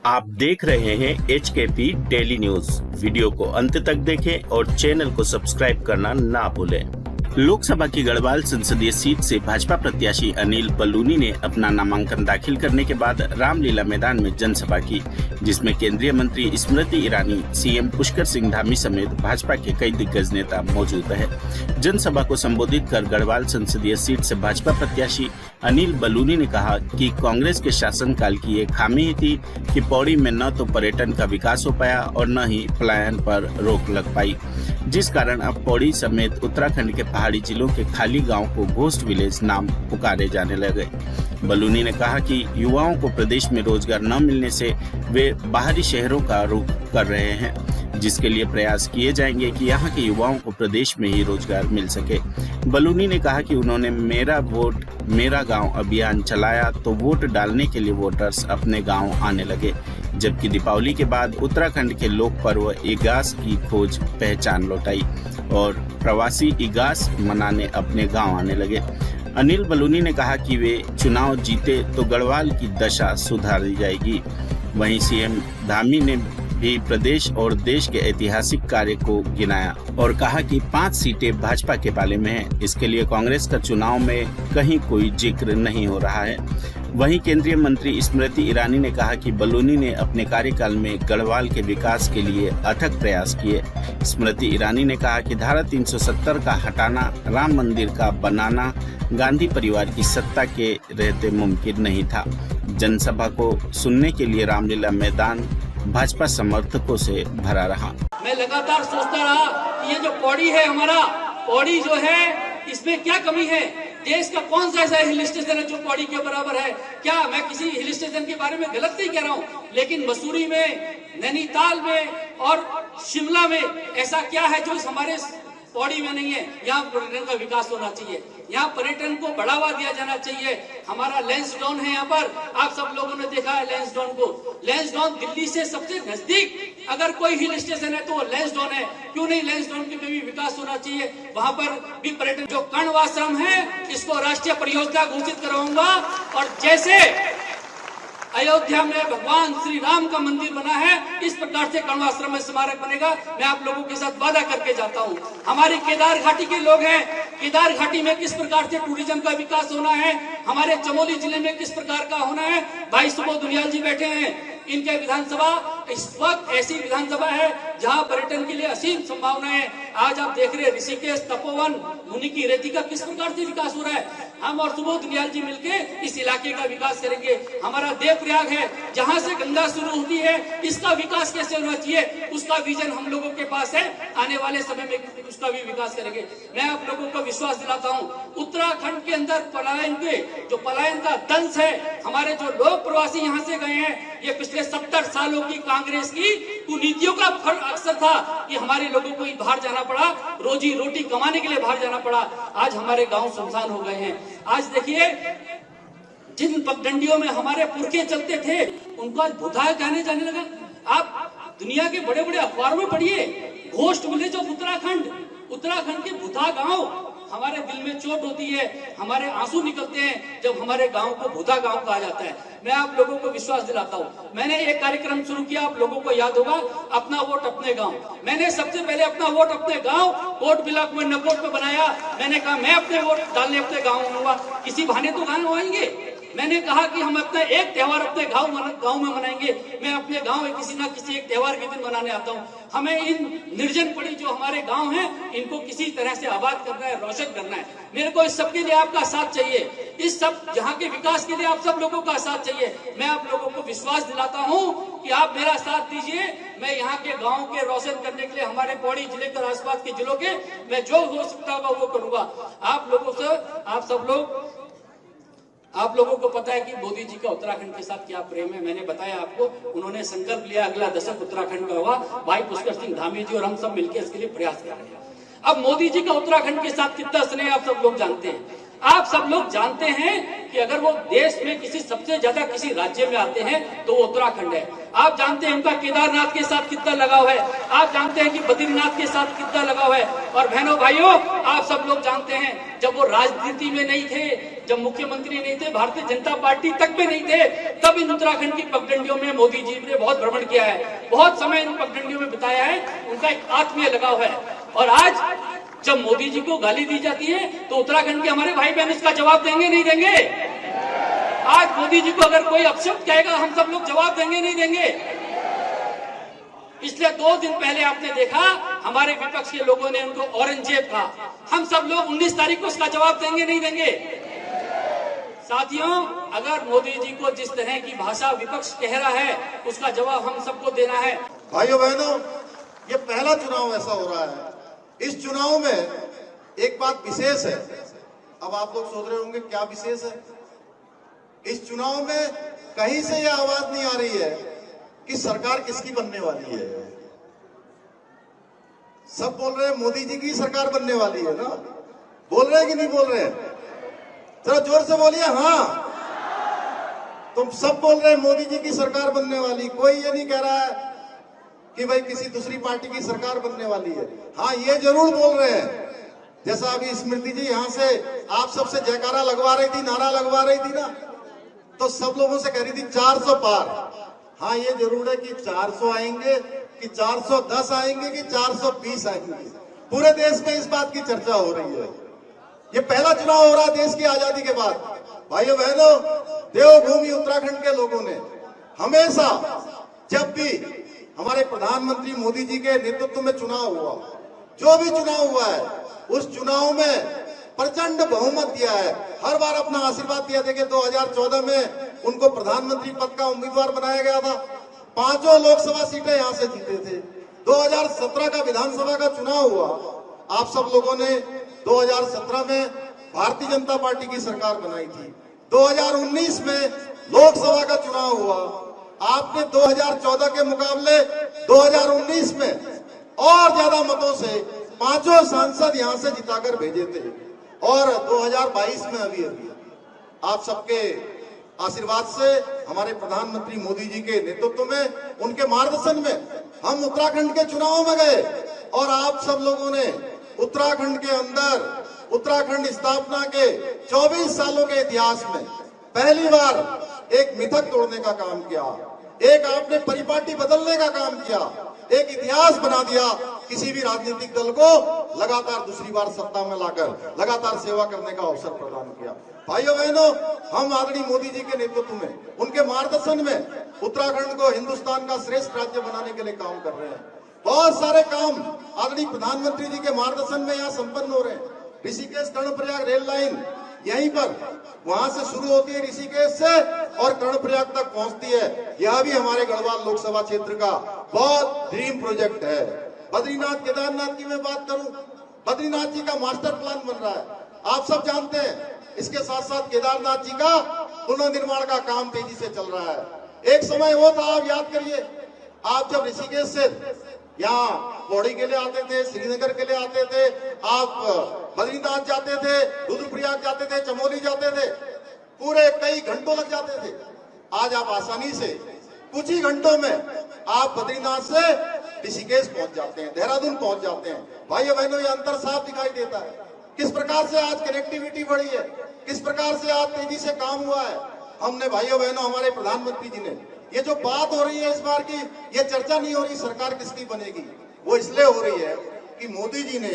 आप देख रहे हैं HKP डेली न्यूज। वीडियो को अंत तक देखें और चैनल को सब्सक्राइब करना ना भूलें। लोकसभा की गढ़वाल संसदीय सीट से भाजपा प्रत्याशी अनिल बलूनी ने अपना नामांकन दाखिल करने के बाद रामलीला मैदान में जनसभा की, जिसमें केंद्रीय मंत्री स्मृति ईरानी, सीएम पुष्कर सिंह धामी समेत भाजपा के कई दिग्गज नेता मौजूद रहे। जनसभा को संबोधित कर गढ़वाल संसदीय सीट से भाजपा प्रत्याशी अनिल बलूनी ने कहा कि कांग्रेस के शासनकाल की ये खामी ही थी कि पौड़ी में न तो पर्यटन का विकास हो पाया और न ही पलायन पर रोक लग पाई, जिस कारण अब पौड़ी समेत उत्तराखंड के पहाड़ी जिलों के खाली गांव को घोस्ट विलेज नाम पुकारे जाने लगे। बलूनी ने कहा कि युवाओं को प्रदेश में रोजगार न मिलने से वे बाहरी शहरों का रुख कर रहे हैं, जिसके लिए प्रयास किए जाएंगे कि यहां के युवाओं को प्रदेश में ही रोजगार मिल सके। बलूनी ने कहा कि उन्होंने मेरा वोट मेरा गांव अभियान चलाया तो वोट डालने के लिए वोटर्स अपने गांव आने लगे, जबकि दीपावली के बाद उत्तराखंड के लोक पर्व इगास की खोज पहचान लौटाई और प्रवासी इगास मनाने अपने गांव आने लगे। अनिल बलूनी ने कहा कि वे चुनाव जीते तो गढ़वाल की दशा सुधारी जाएगी। वहीं सीएम धामी ने भी प्रदेश और देश के ऐतिहासिक कार्य को गिनाया और कहा कि 5 सीटें भाजपा के पाले में हैं। इसके लिए कांग्रेस का चुनाव में कहीं कोई जिक्र नहीं हो रहा है। वहीं केंद्रीय मंत्री स्मृति ईरानी ने कहा कि बलूनी ने अपने कार्यकाल में गढ़वाल के विकास के लिए अथक प्रयास किए। स्मृति ईरानी ने कहा कि धारा 370 का हटाना, राम मंदिर का बनाना गांधी परिवार की सत्ता के रहते मुमकिन नहीं था। जनसभा को सुनने के लिए रामलीला मैदान भाजपा समर्थकों से भरा रहा। मैं लगातार सोचता रहा कि ये जो पौड़ी है, हमारा पौड़ी जो है, इसमें क्या कमी है? देश का कौन सा ऐसा हिल स्टेशन है जो पौड़ी के बराबर है? क्या मैं किसी हिल स्टेशन के बारे में गलत नहीं कह रहा हूँ, लेकिन मसूरी में, नैनीताल में और शिमला में ऐसा क्या है जो हमारे पौड़ी में नहीं है? यहाँ पर्यटन का विकास होना चाहिए, यहाँ पर्यटन को बढ़ावा दिया जाना चाहिए। हमारा लैंसडाउन है यहाँ पर, आप सब लोगों ने देखा है लैंसडाउन को। लैंसडाउन दिल्ली से सबसे नजदीक अगर कोई हिल स्टेशन है तो वो लैंसडाउन है। क्यों नहीं लैंसडाउन के में भी विकास होना चाहिए? वहाँ पर भी पर्यटन। जो कर्णवाश्रम है, इसको राष्ट्रीय परियोजना घोषित करवाऊंगा और जैसे अयोध्या में भगवान श्री राम का मंदिर बना है, इस प्रकार से कर्णवाश्रम में स्मारक बनेगा। मैं आप लोगों के साथ वादा करके जाता हूँ। हमारी केदार घाटी के लोग हैं, केदार घाटी में किस प्रकार से टूरिज्म का विकास होना है, हमारे चमोली जिले में किस प्रकार का होना है। भाई सुबोध दुनियाल जी बैठे हैं, इनके विधानसभा इस वक्त ऐसी विधानसभा है जहां पर्यटन के लिए असीम संभावना है। आज आप देख रहे हैं ऋषिकेश, तपोवन, मुनि की रेती का किस प्रकार से विकास हो रहा है। हम और सुबोध दुनियाल जी मिलके इस इलाके का विकास करेंगे। हमारा देवप्रयाग है, जहां से गंगा शुरू होती है, इसका विकास कैसे होना चाहिए, उसका विजन हम लोगों के पास है। आने वाले समय में उसका भी विकास करेंगे। मैं आप लोगों को विश्वास दिलाता हूँ, उत्तराखंड के अंदर पलायन के जो पलायन का दंश है, हमारे जो लोग प्रवासी यहाँ से गए हैं, ये पिछले 70 सालों की कांग्रेस की कुनीतियों का फल अक्सर था कि हमारे लोगों को बाहर जाना पड़ा, रोजी रोटी कमाने के लिए बाहर जाना पड़ा। आज हमारे गांव सुनसान हो गए हैं। आज देखिए, जिन पगडंडियों में हमारे पुरखे चलते थे, उनको आज भूता कहने जाने लगा। आप दुनिया के बड़े बड़े अखबारों में पढ़िए, घोस्ट विलेज ऑफ उत्तराखंड के भूता गांव। हमारे दिल में चोट होती है, हमारे आंसू निकलते हैं जब हमारे गांव को भूता गांव कहा जाता है। मैं आप लोगों को विश्वास दिलाता हूँ, मैंने एक कार्यक्रम शुरू किया, आप लोगों को याद होगा, अपना वोट अपने गांव। मैंने सबसे पहले अपना वोट अपने गांव कोट ब्लॉक में नकोट में बनाया। मैंने कहा मैं अपने वोट डालने अपने गाँव आऊंगा, किसी बहाने तो गाँव आएंगे। मैंने कहा कि हम अपना एक त्योहार अपने गांव में मनाएंगे। मैं अपने गांव में किसी ना किसी एक त्योहार के दिन मनाने आता हूं। हमें इन निर्जन पड़ी जो हमारे गांव हैं, इनको किसी तरह से आबाद करना है, रोशन करना है। मेरे को इस सब के लिए आपका साथ चाहिए, इस सब यहाँ के विकास के लिए आप सब लोगों का साथ चाहिए। मैं आप लोगों को विश्वास दिलाता हूँ कि आप मेरा साथ दीजिए। मैं यहाँ के गाँव के रोशन करने के लिए, हमारे पौड़ी जिले के आसपास के जिलों के, मैं जो हो सकता होगा वो करूंगा। आप लोगों से, आप लोगों को पता है कि मोदी जी का उत्तराखंड के साथ क्या प्रेम है। मैंने बताया आपको, उन्होंने संकल्प लिया अगला दशक उत्तराखंड का होगा। भाई पुष्कर सिंह धामी जी और हम सब मिलकर इसके लिए प्रयास कर रहे हैं। अब मोदी जी का उत्तराखंड के साथ कितना स्नेह आप सब लोग जानते हैं। आप सब लोग जानते हैं कि अगर वो देश में किसी सबसे ज्यादा किसी राज्य में आते हैं तो वो उत्तराखंड है। आप जानते हैं उनका केदारनाथ के साथ कितना लगाव है, आप जानते हैं कि बद्रीनाथ के साथ कितना लगाव है। और बहनों भाइयों, आप सब लोग जानते हैं जब वो राजनीति में नहीं थे, जब मुख्यमंत्री नहीं थे, भारतीय जनता पार्टी तक में नहीं थे, तब इन उत्तराखंड की पगडंडियों में मोदी जी ने बहुत भ्रमण किया है, बहुत समय इन पगडंडियों में बिताया है, उनका एक आत्मीय लगाव है। और आज जब मोदी जी को गाली दी जाती है तो उत्तराखंड के हमारे भाई बहन इसका जवाब देंगे नहीं देंगे? आज मोदी जी को अगर कोई अपशब्द कहेगा, हम सब लोग जवाब देंगे नहीं देंगे? इसलिए 2 दिन पहले आपने देखा हमारे विपक्ष के लोगों ने उनको औरंगजेब कहा, हम सब लोग 19 तारीख को इसका जवाब देंगे नहीं देंगे? साथियों, अगर मोदी जी को जिस तरह की भाषा विपक्ष कह रहा है उसका जवाब हम सबको देना है। भाइयों बहनों, ये पहला चुनाव ऐसा हो रहा है। इस चुनाव में एक बात विशेष है। अब आप लोग सोच रहे होंगे क्या विशेष है? इस चुनाव में कहीं से यह आवाज नहीं आ रही है कि सरकार किसकी बनने वाली है। सब बोल रहे हैं मोदी जी की सरकार बनने वाली है ना? बोल रहे हैं कि नहीं बोल रहे हैं? जरा जोर से बोलिए। हाँ, तुम सब बोल रहे हैं मोदी जी की सरकार बनने वाली। कोई ये नहीं कह रहा है कि भाई किसी दूसरी पार्टी की सरकार बनने वाली है। हाँ, ये जरूर बोल रहे हैं, जैसा अभी स्मृति जी यहां से आप सबसे जयकारा लगवा रही थी, नारा लगवा रही थी ना, तो सब लोगों से कह रही थी 400 पार। हाँ, ये जरूर है कि 400 आएंगे कि 410 आएंगे कि 420 आएंगे। पूरे देश में इस बात की चर्चा हो रही है। ये पहला चुनाव हो रहा है देश की आजादी के बाद। भाइयों बहनों, देवभूमि उत्तराखंड के लोगों ने हमेशा, जब भी हमारे प्रधानमंत्री मोदी जी के नेतृत्व में चुनाव हुआ, जो भी चुनाव हुआ है, उस चुनाव में प्रचंड बहुमत दिया है। हर बार अपना आशीर्वाद दिया। देखिए 2014 में उनको प्रधानमंत्री पद का उम्मीदवार बनाया गया था। 5 लोकसभा सीटें यहां से जीते थे। 2017 का विधानसभा का चुनाव हुआ, आप सब लोगों ने 2017 में भारतीय जनता पार्टी की सरकार बनाई थी। 2019 में लोकसभा का चुनाव हुआ, आपने 2014 के मुकाबले 2019 में और ज्यादा मतों से 5 सांसद यहां से जिताकर भेजे थे। और 2022 में अभी आप सबके आशीर्वाद से, हमारे प्रधानमंत्री मोदी जी के नेतृत्व में, उनके मार्गदर्शन में हम उत्तराखंड के चुनाव में गए और आप सब लोगों ने उत्तराखंड के अंदर, उत्तराखंड स्थापना के 24 सालों के इतिहास में पहली बार एक मिथक तोड़ने का काम किया, एक आपने परिपाटी बदलने का काम किया, एक इतिहास बना दिया। किसी भी राजनीतिक दल को लगातार दूसरी बार सत्ता में लाकर लगातार सेवा करने का अवसर प्रदान किया। भाइयों बहनों, हम आदरणीय मोदी जी के नेतृत्व में, उनके मार्गदर्शन में उत्तराखंड को हिंदुस्तान का श्रेष्ठ राज्य बनाने के लिए काम कर रहे हैं। बहुत सारे काम आदरणीय प्रधानमंत्री जी के मार्गदर्शन में यहाँ संपन्न हो रहे हैं। ऋषिकेश कर्णप्रयाग रेल लाइन यहीं पर, वहां से शुरू होती है ऋषिकेश से और कर्णप्रयाग तक पहुंचती है। यह भी हमारे गढ़वाल लोकसभा क्षेत्र का बहुत ड्रीम प्रोजेक्ट है। बद्रीनाथ केदारनाथ की मैं बात करूं, बद्रीनाथ जी का मास्टर प्लान बन रहा है, आप सब जानते हैं। इसके साथ साथ केदारनाथ जी का पुनर्निर्माण का काम तेजी से चल रहा है। एक समय वो था, आप याद करिए, आप जब ऋषिकेश से यहाँ पौड़ी के लिए आते थे, श्रीनगर के लिए आते थे, आप बद्रीनाथ जाते थे, रुद्रप्रयाग जाते थे, चमोली जाते थे, पूरे कई घंटों लग जाते थे। आज आप आसानी से कुछ ही घंटों में आप बद्रीनाथ से ऋषिकेश पहुंच जाते हैं, देहरादून पहुंच जाते हैं। भाइयों बहनों, ये अंतर साफ दिखाई देता है। किस प्रकार से आज कनेक्टिविटी बढ़ी है, किस प्रकार से आज तेजी से काम हुआ है। हमने भाइयों बहनों, हमारे प्रधानमंत्री जी ने, ये जो बात हो रही है इस बार की, ये चर्चा नहीं हो रही सरकार किसकी बनेगी, वो इसलिए हो रही है कि मोदी जी ने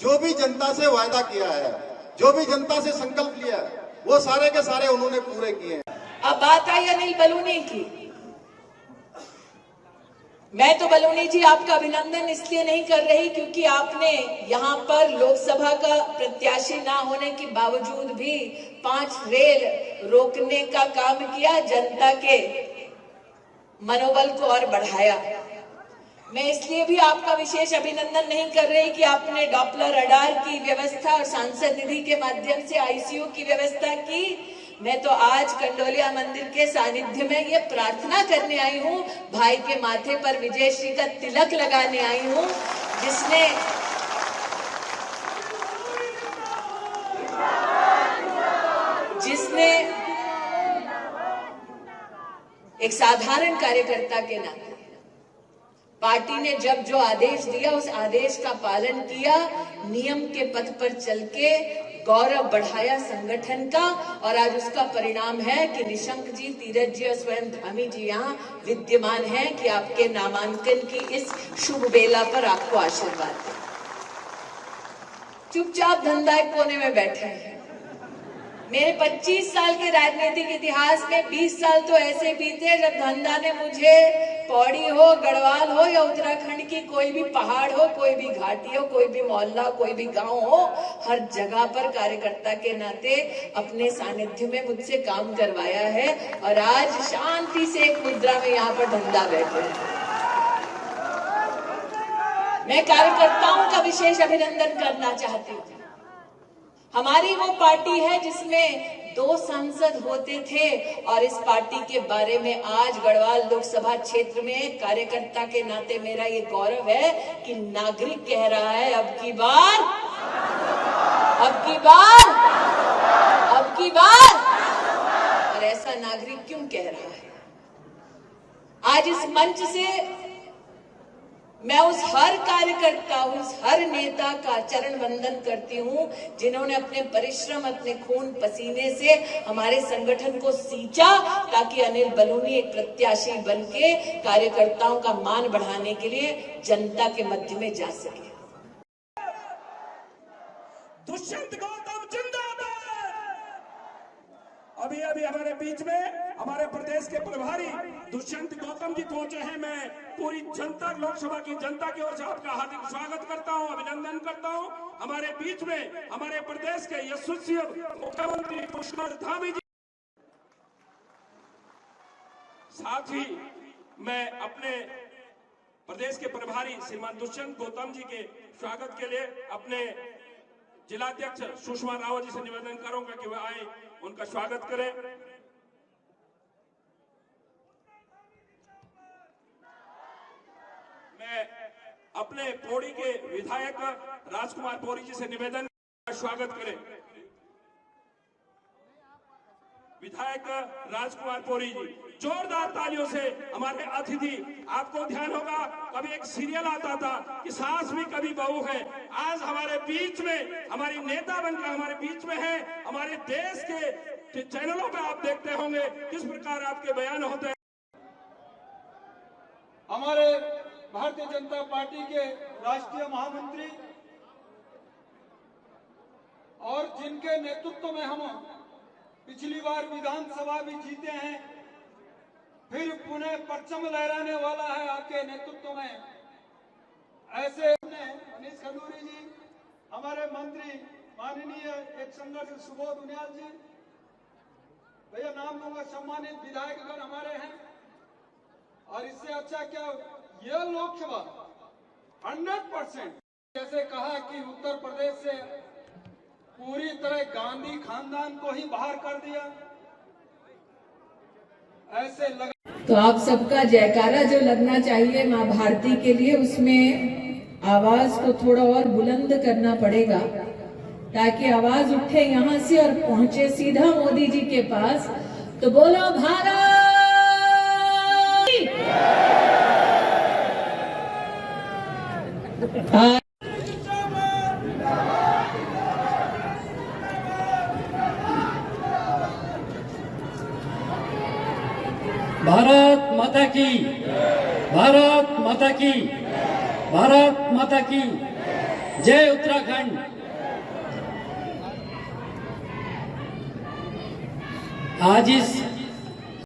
जो भी जनता से वायदा किया है, जो भी जनता से संकल्प लिया है, वो सारे के सारे उन्होंने पूरे किए हैं। अब बात आई अनिल बलूनी की। मैं तो बलूनी जी आपका अभिनंदन इसलिए नहीं कर रही क्योंकि आपने यहाँ पर लोकसभा का प्रत्याशी ना होने के बावजूद भी 5 रेल रोकने का काम किया, जनता के मनोबल को और बढ़ाया। मैं इसलिए भी आपका विशेष अभिनंदन नहीं कर रही कि आपने डॉपलर रडार की व्यवस्था और सांसद निधि के माध्यम से आईसीयू की व्यवस्था की। मैं तो आज कंडोलिया मंदिर के सानिध्य में ये प्रार्थना करने आई हूँ, भाई के माथे पर विजयश्री का तिलक लगाने आई हूँ, जिसने एक साधारण कार्यकर्ता के नाते पार्टी ने जब जो आदेश दिया उस आदेश का पालन किया, नियम के पथ पर चल के गौरव बढ़ाया संगठन का, और आज उसका परिणाम है कि निशंक जी, तीरथ जी और स्वयं धामी जी यहाँ विद्यमान हैं कि आपके नामांकन की इस शुभ बेला पर आपको आशीर्वाद दें। चुपचाप धंधा एक कोने में बैठे हैं। मेरे 25 साल के राजनीतिक इतिहास में 20 साल तो ऐसे बीते जब धंधा ने मुझे पौड़ी हो, गढ़वाल हो या उत्तराखंड की कोई भी पहाड़ हो, कोई भी घाटी हो, कोई भी मोहल्ला, कोई भी गांव हो, हर जगह पर कार्यकर्ता के नाते अपने सानिध्य में मुझसे काम करवाया है, और आज शांति से एक मुद्रा में यहाँ पर धंधा बैठे हैं। मैं कार्यकर्ताओं का विशेष अभिनंदन करना चाहती हूँ। हमारी वो पार्टी है जिसमें 2 सांसद होते थे, और इस पार्टी के बारे में आज गढ़वाल लोकसभा क्षेत्र में कार्यकर्ता के नाते मेरा ये गौरव है कि नागरिक कह रहा है अब की बार, अब की बार, अब की बार। और ऐसा नागरिक क्यों कह रहा है? आज इस मंच से मैं उस हर कार्यकर्ता, उस हर नेता का चरण वंदन करती हूं जिन्होंने अपने परिश्रम, अपने खून पसीने से हमारे संगठन को सींचा, ताकि अनिल बलूनी एक प्रत्याशी बनके कार्यकर्ताओं का मान बढ़ाने के लिए जनता के मध्य में जा सके। दुष्यंत गौतम जिंदाबाद। अभी अभी हमारे बीच में हमारे प्रदेश के प्रभारी दुष्यंत गौतम जी पहुंचे हैं। मैं पूरी जनता, लोकसभा की जनता की ओर से आपका हार्दिक स्वागत करता हूं, अभिनंदन करता हूं। हमारे बीच में हमारे प्रदेश के यशस्वी मुख्यमंत्री पुष्कर धामी जी, साथ ही मैं अपने प्रदेश के प्रभारी श्रीमान दुष्यंत गौतम जी के स्वागत के लिए अपने जिलाध्यक्ष सुषमा रावत जी से निवेदन करूंगा कि वह आए, उनका स्वागत करें। मैं अपने पौड़ी के विधायक राजकुमार पौड़ी जी से निवेदन स्वागत करें। विधायक राजकुमार पौड़ी जी, जोरदार तालियों से हमारे अतिथि। आपको ध्यान होगा कभी एक सीरियल आता था कि सास भी कभी बहू है, आज हमारे बीच में हमारी नेता बनकर हमारे बीच में है। हमारे देश के चैनलों पे आप देखते होंगे किस प्रकार आपके बयान होते हैं। हमारे भारतीय जनता पार्टी के राष्ट्रीय महामंत्री और जिनके नेतृत्व में हम पिछली बार विधानसभा भी जीते हैं, फिर पुनः परचम लहराने वाला है आपके नेतृत्व में। ऐसे मनीष खंडूरी जी, हमारे मंत्री माननीय एक संघर्ष सुबोध उनियाल जी, भैया नाम लूंगा, सम्मानित विधायकगण हमारे हैं। और इससे अच्छा क्या, यह लोकसभा 100% जैसे कहा कि उत्तर प्रदेश से पूरी तरह गांधी खानदान को ही बाहर कर दिया, ऐसे लगा। तो आप सबका जयकारा जो लगना चाहिए माँ भारती के लिए, उसमें आवाज को थोड़ा और बुलंद करना पड़ेगा ताकि आवाज उठे यहाँ से और पहुंचे सीधा मोदी जी के पास। तो बोलो भारत। भारत माता की, भारत माता की, भारत माता की जय। उत्तराखंड आज इस